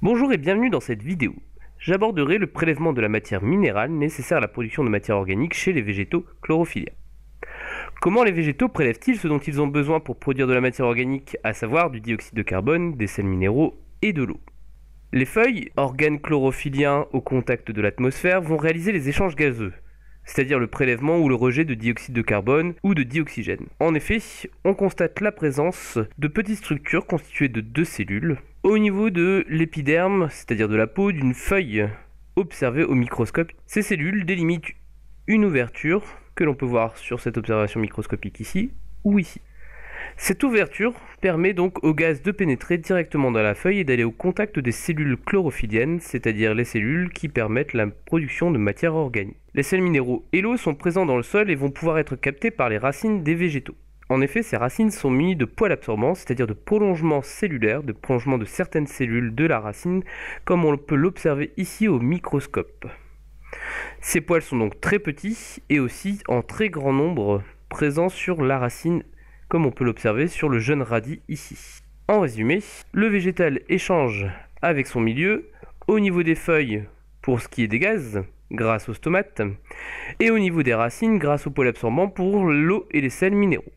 Bonjour et bienvenue dans cette vidéo. J'aborderai le prélèvement de la matière minérale nécessaire à la production de matière organique chez les végétaux chlorophylliens. Comment les végétaux prélèvent-ils ce dont ils ont besoin pour produire de la matière organique, à savoir du dioxyde de carbone, des sels minéraux et de l'eau? Les feuilles, organes chlorophylliens au contact de l'atmosphère, vont réaliser les échanges gazeux, c'est-à-dire le prélèvement ou le rejet de dioxyde de carbone ou de dioxygène. En effet, on constate la présence de petites structures constituées de deux cellules au niveau de l'épiderme, c'est-à-dire de la peau d'une feuille observée au microscope. Ces cellules délimitent une ouverture que l'on peut voir sur cette observation microscopique ici ou ici. Cette ouverture permet donc au gaz de pénétrer directement dans la feuille et d'aller au contact des cellules chlorophylliennes, c'est-à-dire les cellules qui permettent la production de matière organique. Les sels minéraux et l'eau sont présents dans le sol et vont pouvoir être captés par les racines des végétaux. En effet, ces racines sont munies de poils absorbants, c'est-à-dire de prolongements cellulaires, de prolongements de certaines cellules de la racine, comme on peut l'observer ici au microscope. Ces poils sont donc très petits et aussi en très grand nombre présents sur la racine, comme on peut l'observer sur le jeune radis ici. En résumé, le végétal échange avec son milieu au niveau des feuilles pour ce qui est des gaz, grâce aux stomates, et au niveau des racines grâce aux poils absorbants pour l'eau et les sels minéraux.